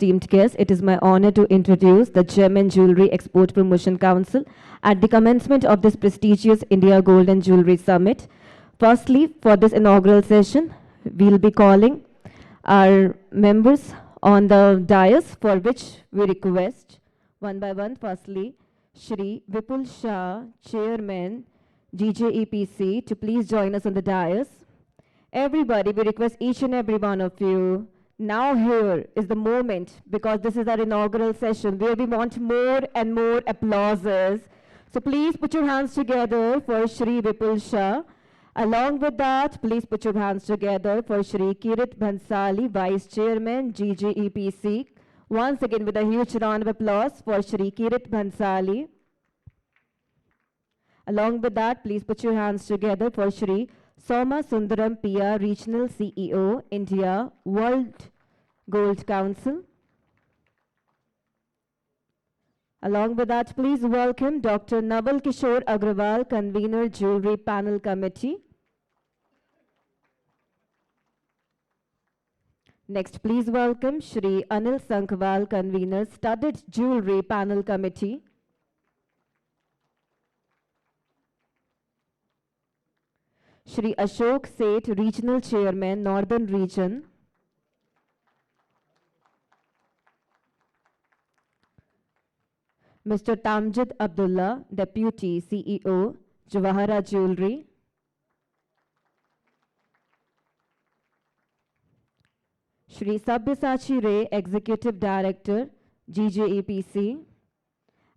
esteemed guests, it is my honor to introduce the Gem and Jewelry Export Promotion Council at the commencement of this prestigious India Gold and Jewelry Summit. Firstly, for this inaugural session, we'll be calling our members on the dais, for which we request one by one. Firstly, Shri Vipul Shah, Chairman, GJEPC, to please join us on the dais. Everybody, we request each and every one of you. Now here is the moment, because this is our inaugural session where we want more and more applauses. So please put your hands together for Shri Vipul Shah. Along with that, please put your hands together for Shri Kirit Bhansali, Vice Chairman, GJEPC. Once again, with a huge round of applause for Shri Kirit Bhansali. Along with that, please put your hands together for Shri Soma Sundaram PR, Regional CEO, India World Gold Council. Along with that, please welcome Dr. Naval Kishore Agrawal, Convener, Jewelry Panel Committee. Next, please welcome Shri Anil Sankhwal, Convener, Studded Jewelry Panel Committee. Shri Ashok Seth, Regional Chairman, Northern Region. Mr. Tamjid Abdullah, Deputy CEO, Jawahara Jewelry. Shri Sabyasachi Ray, Executive Director, GJEPC.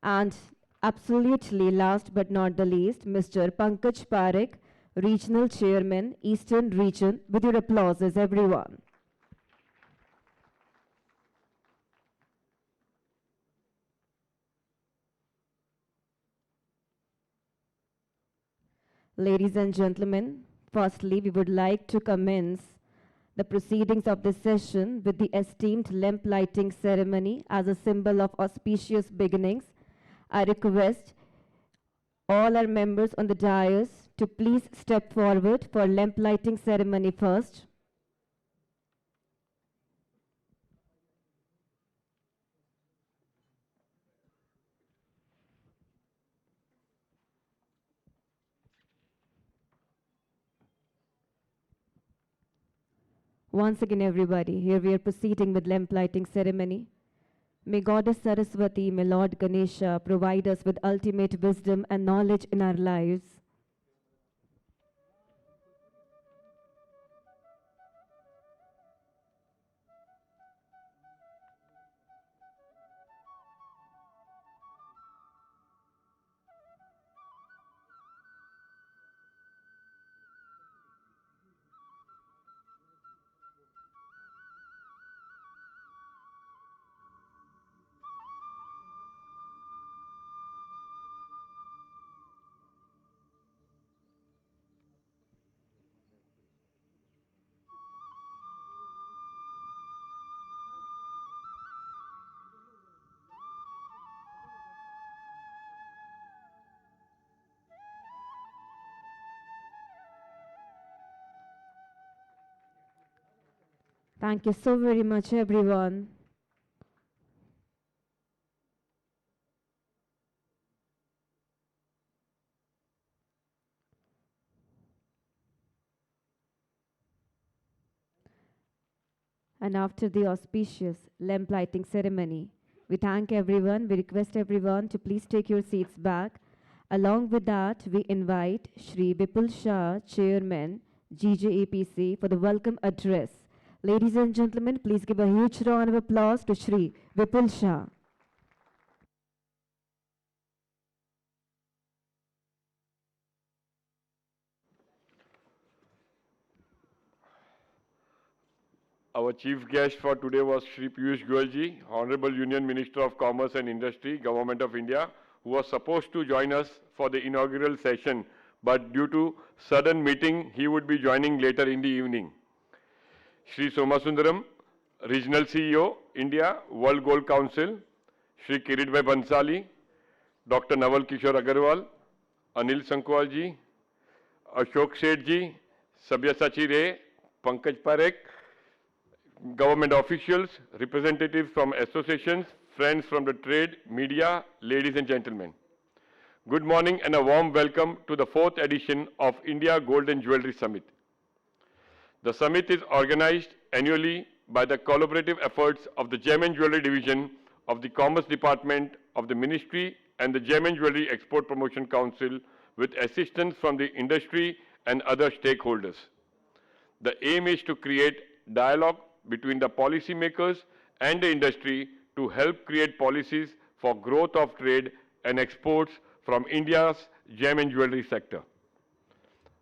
And absolutely last but not the least, Mr. Pankaj Parekh, Regional Chairman, Eastern Region, with your applauses, everyone. Ladies and gentlemen, firstly, we would like to commence the proceedings of this session with the esteemed lamp lighting ceremony as a symbol of auspicious beginnings. I request all our members on the dais to please step forward for lamp lighting ceremony first. Once again, everybody, here we are proceeding with lamp lighting ceremony. May Goddess Saraswati, may Lord Ganesha provide us with ultimate wisdom and knowledge in our lives. Thank you so very much, everyone. And after the auspicious lamp lighting ceremony, we thank everyone. We request everyone to please take your seats back. Along with that, we invite Shri Vipul Shah, Chairman, GJEPC, for the welcome address. Ladies and gentlemen, please give a huge round of applause to Shri Vipul Shah. Our chief guest for today was Shri Piyush Goyal ji, Honorable Union Minister of Commerce and Industry, Government of India, who was supposed to join us for the inaugural session, but due to sudden meeting, he would be joining later in the evening. Shri Somasundaram, Regional CEO, India World Gold Council, Shri Kirit Bhansali, Dr. Naval Kishore Agrawal, Anil Sankhwal ji, Ashok Seth ji, Sabyasachi Ray, Pankaj Parekh, government officials, representatives from associations, friends from the trade, media, ladies and gentlemen. Good morning and a warm welcome to the 4th edition of India Gold and Jewellery Summit. The summit is organized annually by the collaborative efforts of the Gem and Jewellery Division of the Commerce Department of the Ministry and the Gem and Jewellery Export Promotion Council with assistance from the industry and other stakeholders. The aim is to create dialogue between the policymakers and the industry to help create policies for growth of trade and exports from India's gem and jewellery sector.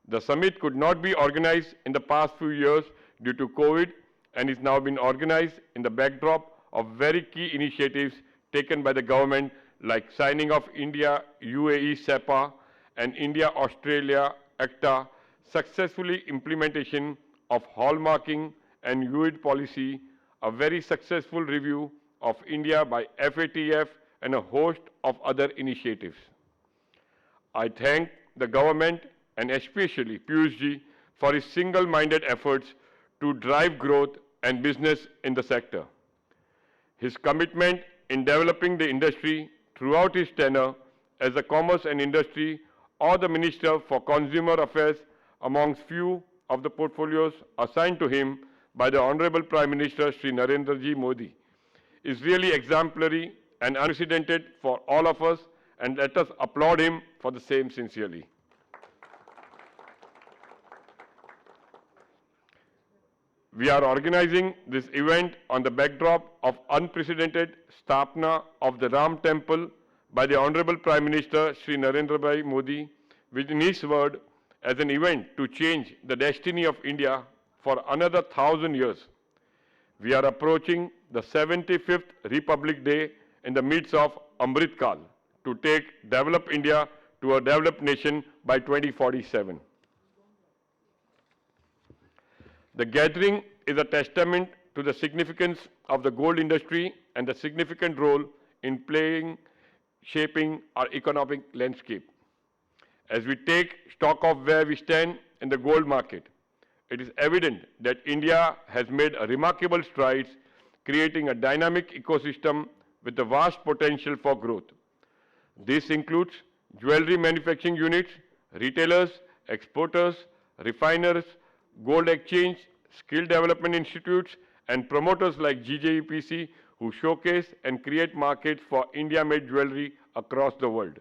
The summit could not be organized in the past few years due to COVID and is now being organized in the backdrop of very key initiatives taken by the government like signing of India-UAE SEPA and India-Australia ACTA, successfully implementation of hallmarking and UID policy, a very successful review of India by FATF and a host of other initiatives. I thank the government and especially Piyush ji for his single-minded efforts to drive growth and business in the sector. His commitment in developing the industry throughout his tenure as the Commerce and Industry or the Minister for Consumer Affairs amongst few of the portfolios assigned to him by the Honorable Prime Minister Shri Narendra Ji Modi is really exemplary and unprecedented for all of us, and let us applaud him for the same sincerely. We are organizing this event on the backdrop of unprecedented Sthapna of the Ram Temple by the Honorable Prime Minister Shri Narendra Bhai Modi, which in his word as an event to change the destiny of India for another 1,000 years. We are approaching the 75th Republic Day in the midst of Amrit Kal to develop India to a developed nation by 2047. The gathering is a testament to the significance of the gold industry and the significant role in shaping our economic landscape. As we take stock of where we stand in the gold market, it is evident that India has made remarkable strides, creating a dynamic ecosystem with a vast potential for growth. This includes jewellery manufacturing units, retailers, exporters, refiners, gold exchange, skill development institutes, and promoters like GJEPC who showcase and create markets for India-made jewellery across the world.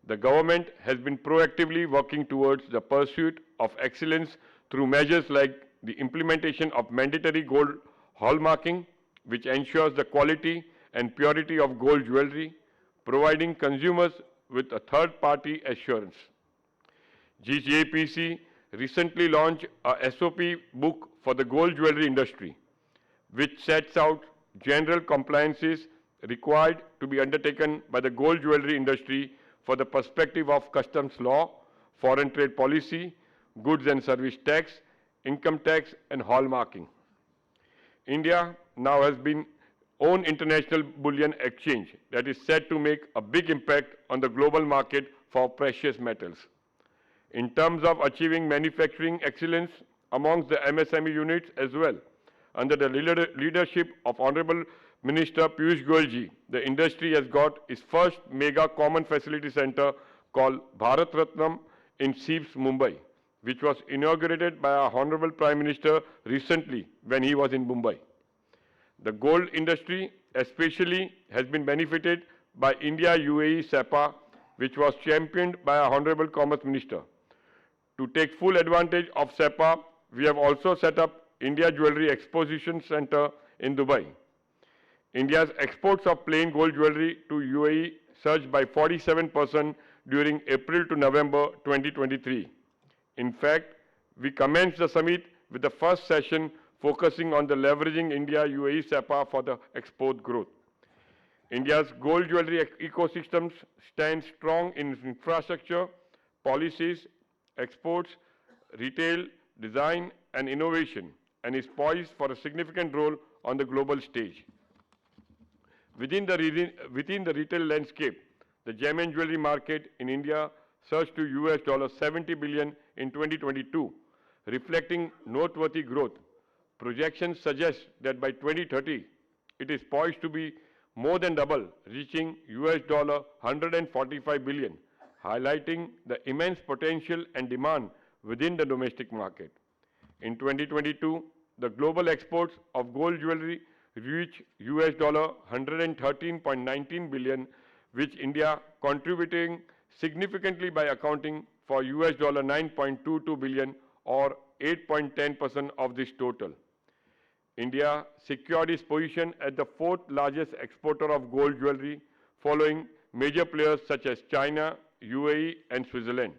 The government has been proactively working towards the pursuit of excellence through measures like the implementation of mandatory gold hallmarking, which ensures the quality and purity of gold jewellery, providing consumers with a third-party assurance. GJPC recently launched a SOP book for the gold jewellery industry, which sets out general compliances required to be undertaken by the gold jewellery industry for the perspective of customs law, foreign trade policy, goods and service tax, income tax, and hallmarking. India now has been own international bullion exchange that is set to make a big impact on the global market for precious metals. In terms of achieving manufacturing excellence amongst the MSME units as well, under the leadership of Honorable Minister Piyush Goyal ji, the industry has got its first mega common facility center called Bharat Ratnam in SEEPS, Mumbai, which was inaugurated by our Honorable Prime Minister recently when he was in Mumbai. The gold industry especially has been benefited by India-UAE SEPA, which was championed by our Honorable Commerce Minister. To take full advantage of SEPA, we have also set up India Jewellery Exposition Center in Dubai. India's exports of plain gold jewellery to UAE surged by 47% during April to November 2023. In fact, we commenced the summit with the first session focusing on the leveraging India-UAE SEPA for the export growth. India's gold jewellery ecosystems stand strong in its infrastructure, policies, exports, retail, design, and innovation, and is poised for a significant role on the global stage. Within the retail landscape, the gem and jewellery market in India surged to $70 billion in 2022, reflecting noteworthy growth. Projections suggest that by 2030, it is poised to be more than double, reaching US $145 billion, highlighting the immense potential and demand within the domestic market. In 2022, the global exports of gold jewelry reached US $113.19 billion, which India contributing significantly by accounting for US $9.22 billion or 8.10% of this total. India secured its position as the fourth largest exporter of gold jewelry, following major players such as China, UAE, and Switzerland.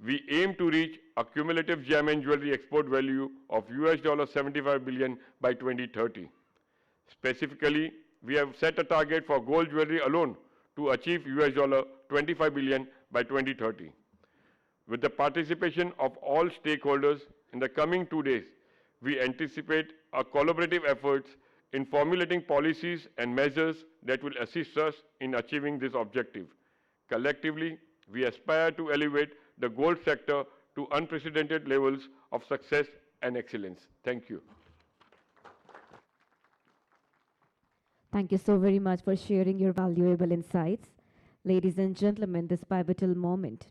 We aim to reach a cumulative gem and jewelry export value of US $75 billion by 2030. Specifically, we have set a target for gold jewelry alone to achieve US $25 billion by 2030. With the participation of all stakeholders in the coming 2 days, we anticipate a collaborative efforts in formulating policies and measures that will assist us in achieving this objective. Collectively, we aspire to elevate the gold sector to unprecedented levels of success and excellence. Thank you. Thank you so very much for sharing your valuable insights. Ladies and gentlemen, this pivotal moment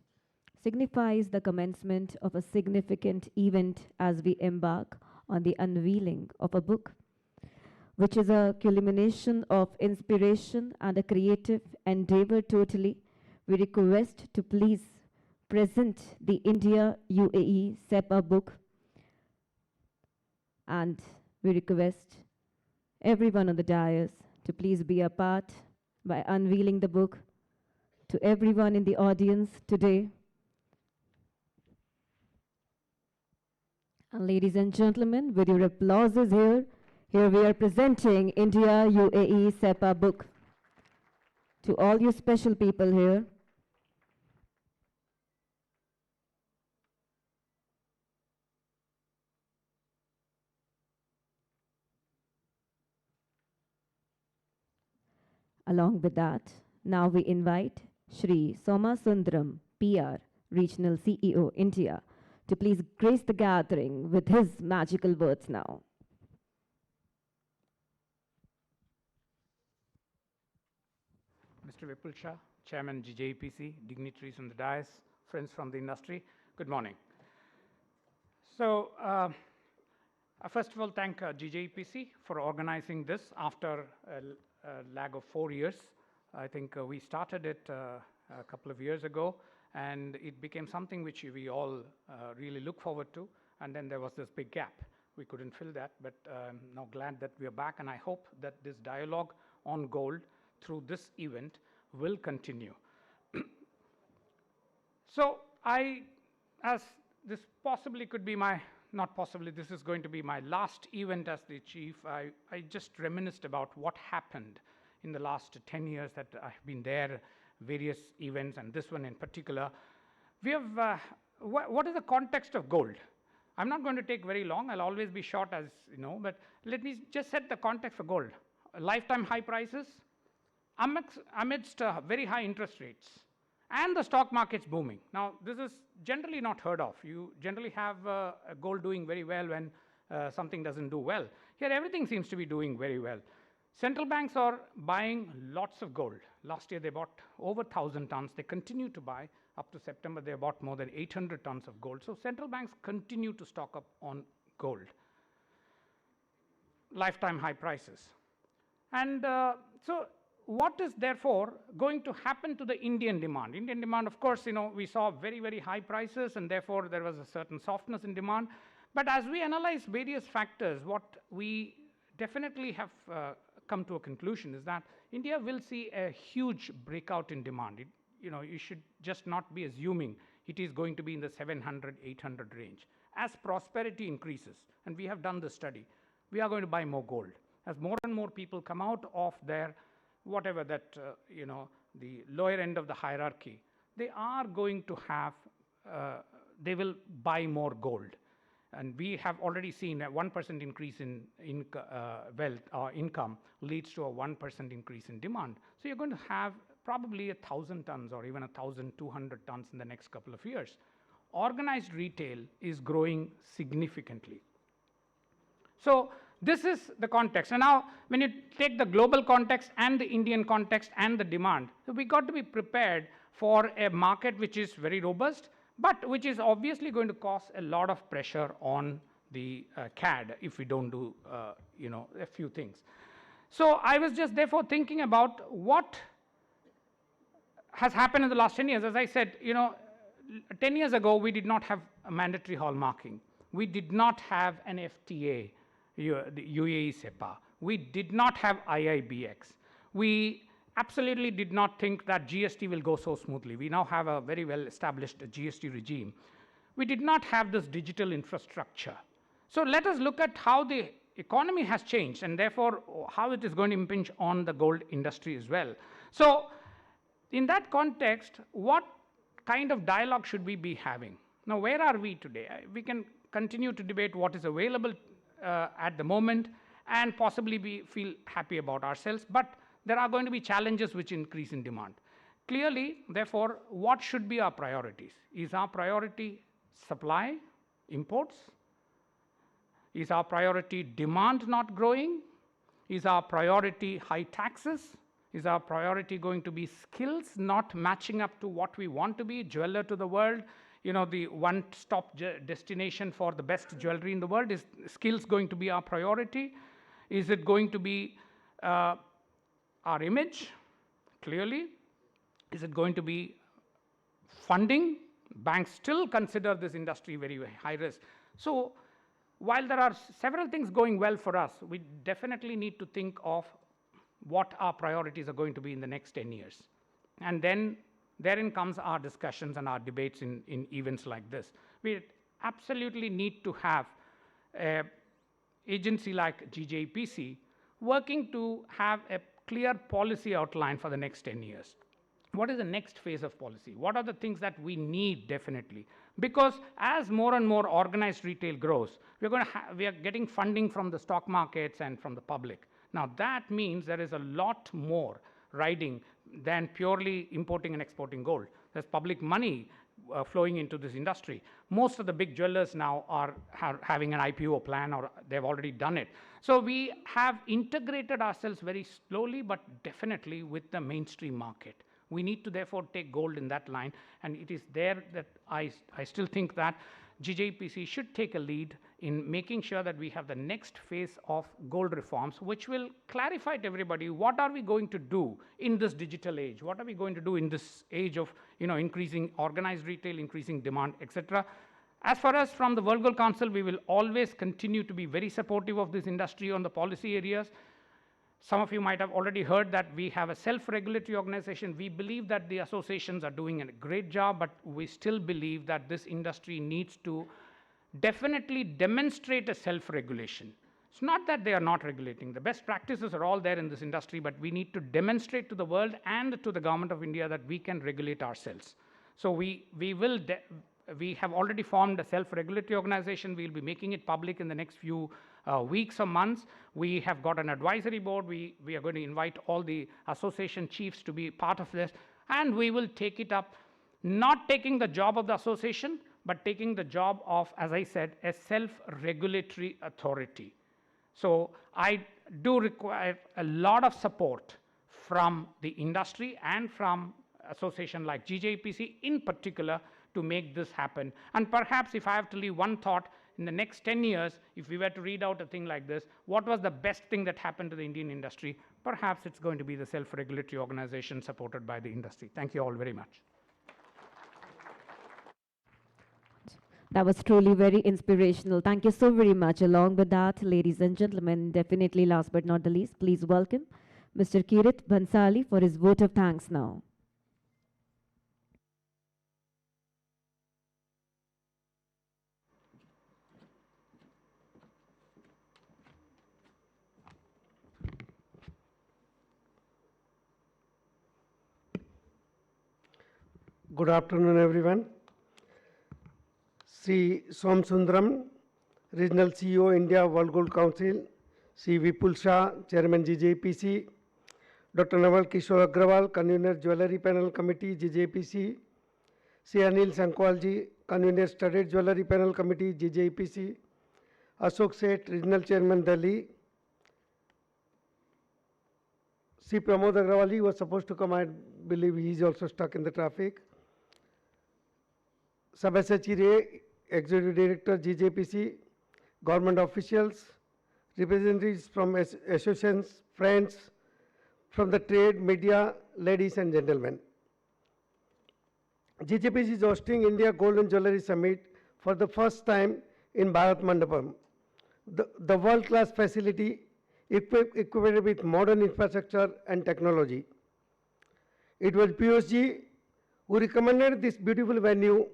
signifies the commencement of a significant event as we embark on the unveiling of a book, which is a culmination of inspiration and a creative endeavor totally. We request to please present the India UAE SEPA book, and we request everyone on the dais to please be a part by unveiling the book. To everyone in the audience today, and ladies and gentlemen, with your applauses here we are presenting India UAE SEPA book. To all you special people here, along with that, now we invite Shri Soma Sundaram, PR, Regional CEO, India, to please grace the gathering with his magical words now. Mr. Vipul Shah, Chairman GJPC, dignitaries on the dais, friends from the industry, good morning. So, first of all, thank GJPC for organizing this after a lag of 4 years. I think we started it a couple of years ago, and it became something which we all really look forward to. And then there was this big gap. We couldn't fill that, but I'm now glad that we are back, and I hope that this dialogue on gold through this event will continue. So as this possibly could be my, not possibly, this is going to be my last event as the chief, I just reminisced about what happened in the last 10 years that I've been there, various events, and this one in particular. We have, what is the context of gold? I'm not going to take very long. I'll always be short, as you know, but let me just set the context for gold. Lifetime high prices, amidst very high interest rates, and the stock market's booming. Now, this is generally not heard of. You generally have gold doing very well when something doesn't do well. Here, everything seems to be doing very well. Central banks are buying lots of gold. Last year, they bought over 1,000 tons. They continue to buy. Up to September, they bought more than 800 tons of gold. So central banks continue to stock up on gold. Lifetime high prices. And so what is therefore going to happen to the Indian demand? Indian demand, of course, you know, we saw very, very high prices, and therefore there was a certain softness in demand. But as we analyze various factors, what we definitely have come to a conclusion is that India will see a huge breakout in demand. You should just not be assuming it is going to be in the 700, 800 range. As prosperity increases, and we have done the study, we are going to buy more gold. As more and more people come out of their, whatever that, the lower end of the hierarchy, they are going to have, they will buy more gold. And we have already seen a 1% increase in wealth or income leads to a 1% increase in demand. So you're going to have probably 1,000 tons or even 1,200 tons in the next couple of years. Organized retail is growing significantly. So this is the context. And now, when you take the global context and the Indian context and the demand, so we got to be prepared for a market which is very robust, but which is obviously going to cause a lot of pressure on the CAD if we don't do, a few things. So I was just therefore thinking about what has happened in the last 10 years. As I said, 10 years ago, we did not have a mandatory hallmarking. We did not have an FTA, the UAE SEPA. We did not have IIBX. We absolutely did not think that GST will go so smoothly. We now have a very well established GST regime. We did not have this digital infrastructure. So let us look at how the economy has changed and therefore how it is going to impinge on the gold industry as well. So in that context, what kind of dialogue should we be having? Now, where are we today? We can continue to debate what is available at the moment and possibly feel happy about ourselves, but there are going to be challenges which increase in demand. Clearly, therefore, what should be our priorities? Is our priority supply, imports? Is our priority demand not growing? Is our priority high taxes? Is our priority going to be skills not matching up to what we want to be, jeweler to the world? The one-stop destination for the best jewelry in the world. Is skills going to be our priority? Is it going to be our image? Clearly. Is it going to be funding? Banks still consider this industry very, very high risk. So while there are several things going well for us, we definitely need to think of what our priorities are going to be in the next 10 years. And then therein comes our discussions and our debates in events like this. We absolutely need to have an agency like GJPC working to have a clear policy outline for the next 10 years. What is the next phase of policy? What are the things that we need definitely? Because as more and more organized retail grows, we are getting funding from the stock markets and from the public. Now that means there is a lot more riding than purely importing and exporting gold. There's public money flowing into this industry. Most of the big jewelers now are having an IPO plan or they've already done it. So we have integrated ourselves very slowly but definitely with the mainstream market. We need to therefore take gold in that line, and it is there that I still think that GJPC should take a lead in making sure that we have the next phase of gold reforms, which will clarify to everybody what are we going to do in this digital age, what are we going to do in this age of increasing organized retail, increasing demand, etc. As far as from the World Gold Council, we will always continue to be very supportive of this industry on the policy areas. Some of you might have already heard that we have a self-regulatory organization. We believe that the associations are doing a great job, but we still believe that this industry needs to definitely demonstrate a self-regulation. It's not that they are not regulating. The best practices are all there in this industry, but we need to demonstrate to the world and to the government of India that we can regulate ourselves. So we have already formed a self-regulatory organization. We'll be making it public in the next few weeks or months. We have got an advisory board. We are going to invite all the association chiefs to be part of this, and we will take it up, not taking the job of the association, but taking the job of, as I said, a self-regulatory authority. So I do require a lot of support from the industry and from association like GJPC in particular to make this happen. And perhaps if I have to leave one thought, in the next 10 years, if we were to read out a thing like this, what was the best thing that happened to the Indian industry? Perhaps it's going to be the self-regulatory organization supported by the industry. Thank you all very much. That was truly very inspirational. Thank you so very much. Along with that, ladies and gentlemen, definitely last but not the least, please welcome Mr. Kirit Bansali for his vote of thanks now. Good afternoon, everyone. Sri Som Sundaram, Regional CEO, India World Gold Council, Sri Vipul Shah, Chairman GJPC, Dr. Naval Kishore Agrawal, Convener Jewellery Panel Committee, GJPC, Sri Anil Sankwalji, Convener Studded Jewellery Panel Committee, GJPC, Ashok Seth, Regional Chairman, Delhi. C. Pramod Agrawal, he was supposed to come. I believe he is also stuck in the traffic. Sabyasachi Ray, Executive Director, GJPC, government officials, representatives from associations, friends, from the trade, media, ladies and gentlemen. GJPC is hosting India Gold and Jewellery Summit for the first time in Bharat Mandapam. The world-class facility equipped with modern infrastructure and technology. It was Piyushji who recommended this beautiful venue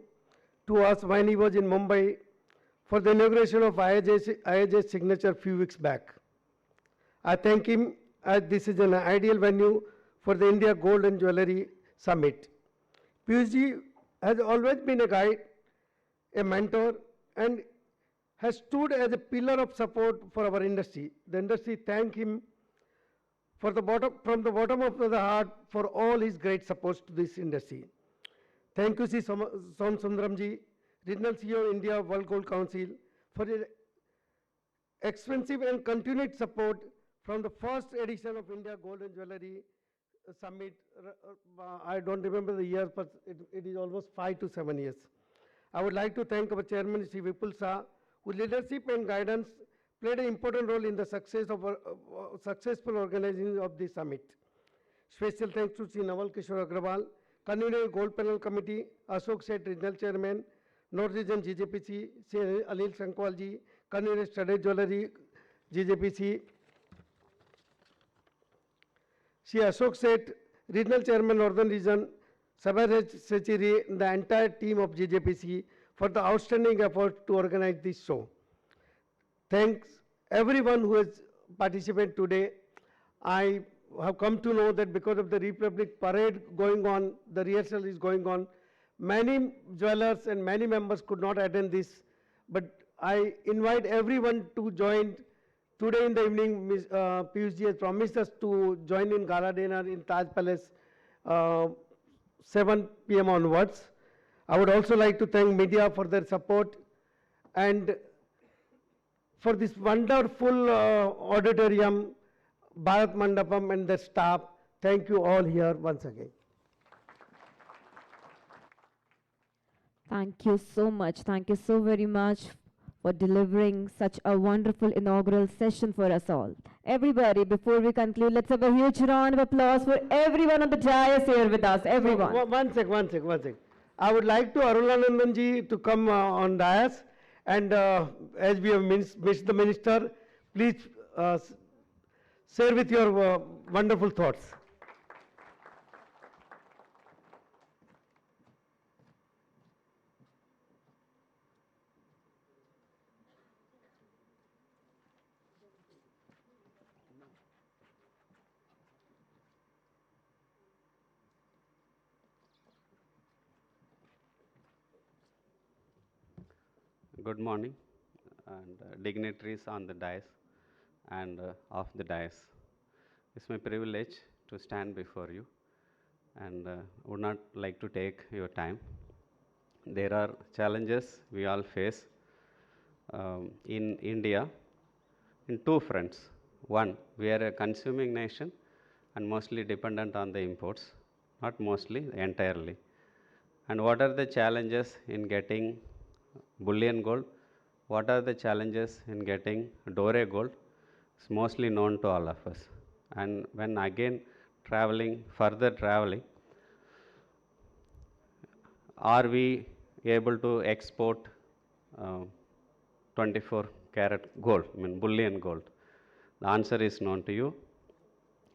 to us when he was in Mumbai for the inauguration of IAJ's signature few weeks back. I thank him as this is an ideal venue for the India Gold and Jewellery Summit. Piyushji has always been a guide, a mentor, and has stood as a pillar of support for our industry. The industry thank him from the bottom of the heart for all his great support to this industry. Thank you, Sri Son Sundaramji, Regional CEO India World Gold Council, for your extensive and continued support from the first edition of India Gold and Jewellery Summit. I don't remember the year, but it is almost 5 to 7 years. I would like to thank our chairman, Sri Vipul Shah, whose leadership and guidance played an important role in the success of successful organizing of this summit. Special thanks to Sri Naval Kishore Agrawal, convener Gold Panel Committee, Ashok Seth, Regional Chairman, North Region GJPC, Sri Anil Sankwalji, convener Studded Jewellery GJPC, Sri Ashok Seth, Regional Chairman, Northern Region, Sabyasachi Ray, the entire team of GJPC for the outstanding effort to organize this show. Thanks everyone who has participated today. I have come to know that because of the Republic Parade going on, the rehearsal is going on, many jewelers and many members could not attend this, but I invite everyone to join. Today in the evening, Piyushji has promised us to join in Gala dinner in Taj Palace 7 p.m. onwards. I would also like to thank media for their support and for this wonderful auditorium, Bharat Mandapam and the staff. Thank you all here once again. Thank you so much. Thank you so very much for delivering such a wonderful inaugural session for us all. Everybody, before we conclude, let's have a huge round of applause for everyone on the dais here with us. Everyone. One sec. I would like to Arulanandanji to come on dais, and as we have missed the minister, please share with your wonderful thoughts. Good morning, and dignitaries on the dais and off the dais. It's my privilege to stand before you, and would not like to take your time. There are challenges we all face in India in two fronts. One, we are a consuming nation and mostly dependent on the imports, not mostly, entirely. And what are the challenges in getting bullion gold? What are the challenges in getting Dore gold? It's mostly known to all of us. And when again further traveling, are we able to export 24 karat gold, bullion gold? The answer is known to you.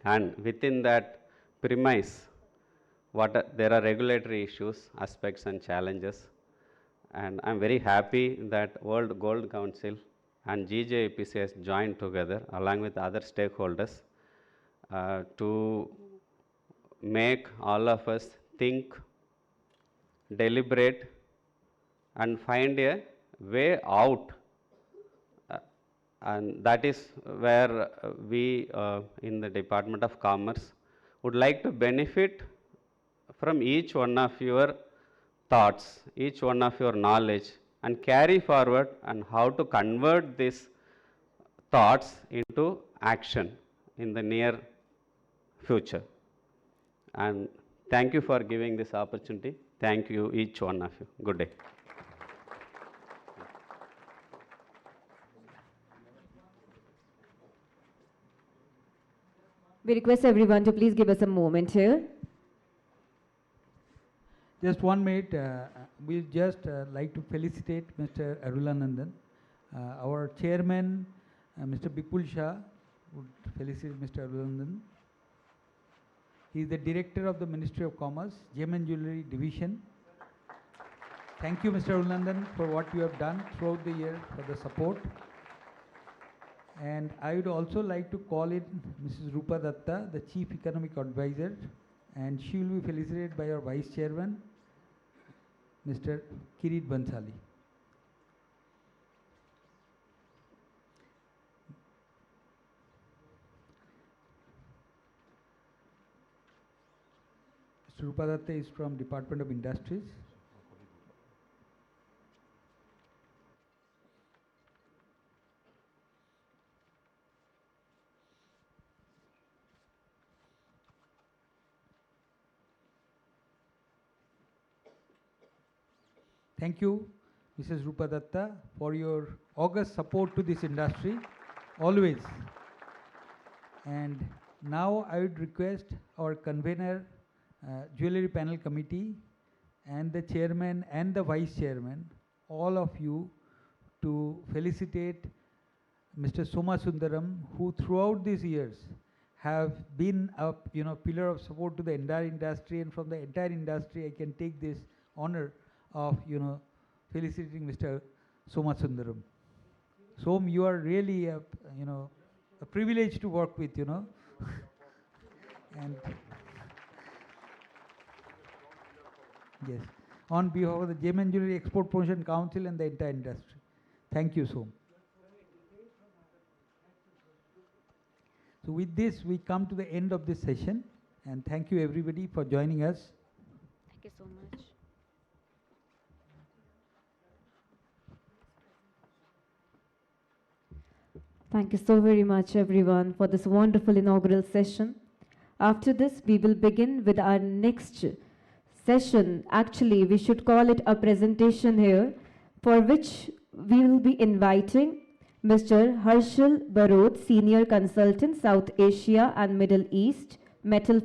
And within that premise, there are regulatory issues, aspects and challenges. And I'm very happy that World Gold Council and GJPC has joined together along with other stakeholders to make all of us think, deliberate, and find a way out. And that is where we in the Department of Commerce would like to benefit from each one of your thoughts, each one of your knowledge, and carry forward and how to convert these thoughts into action in the near future. And thank you for giving this opportunity. Thank you, each one of you. Good day. We request everyone to please give us a moment here. Just 1 minute, we just like to felicitate Mr. Arulanandan. Our chairman, Mr. Bipul Shah, would felicitate Mr. Arulanandan. He is the director of the Ministry of Commerce, Gem and Jewellery Division. Thank you, Mr. Arulanandan, for what you have done throughout the year for the support. And I would also like to call in Mrs. Rupa Datta, the Chief Economic Advisor, and she will be felicitated by our Vice Chairman, Mr. Kirit Bansali. Mr. Rupa Datta is from Department of Industries. Thank you, Mrs. Rupa Datta, for your august support to this industry, always. And now I would request our convener, Jewellery Panel Committee, and the chairman and the vice chairman, all of you, to felicitate Mr. Soma Sundaram, who throughout these years have been a pillar of support to the entire industry, and from the entire industry I can take this honor of felicitating Mr. Soma Sundaram. Som, you are really a privilege to work with, and yes, on behalf of the Gem and Jewellery Export Promotion Council and the entire industry. Thank you, Som. So with this, we come to the end of this session, and thank you everybody for joining us. Thank you so much. Thank you so very much, everyone, for this wonderful inaugural session. After this, we will begin with our next session. Actually, we should call it a presentation here, for which we will be inviting Mr. Harshal Barot, Senior Consultant, South Asia and Middle East, Metal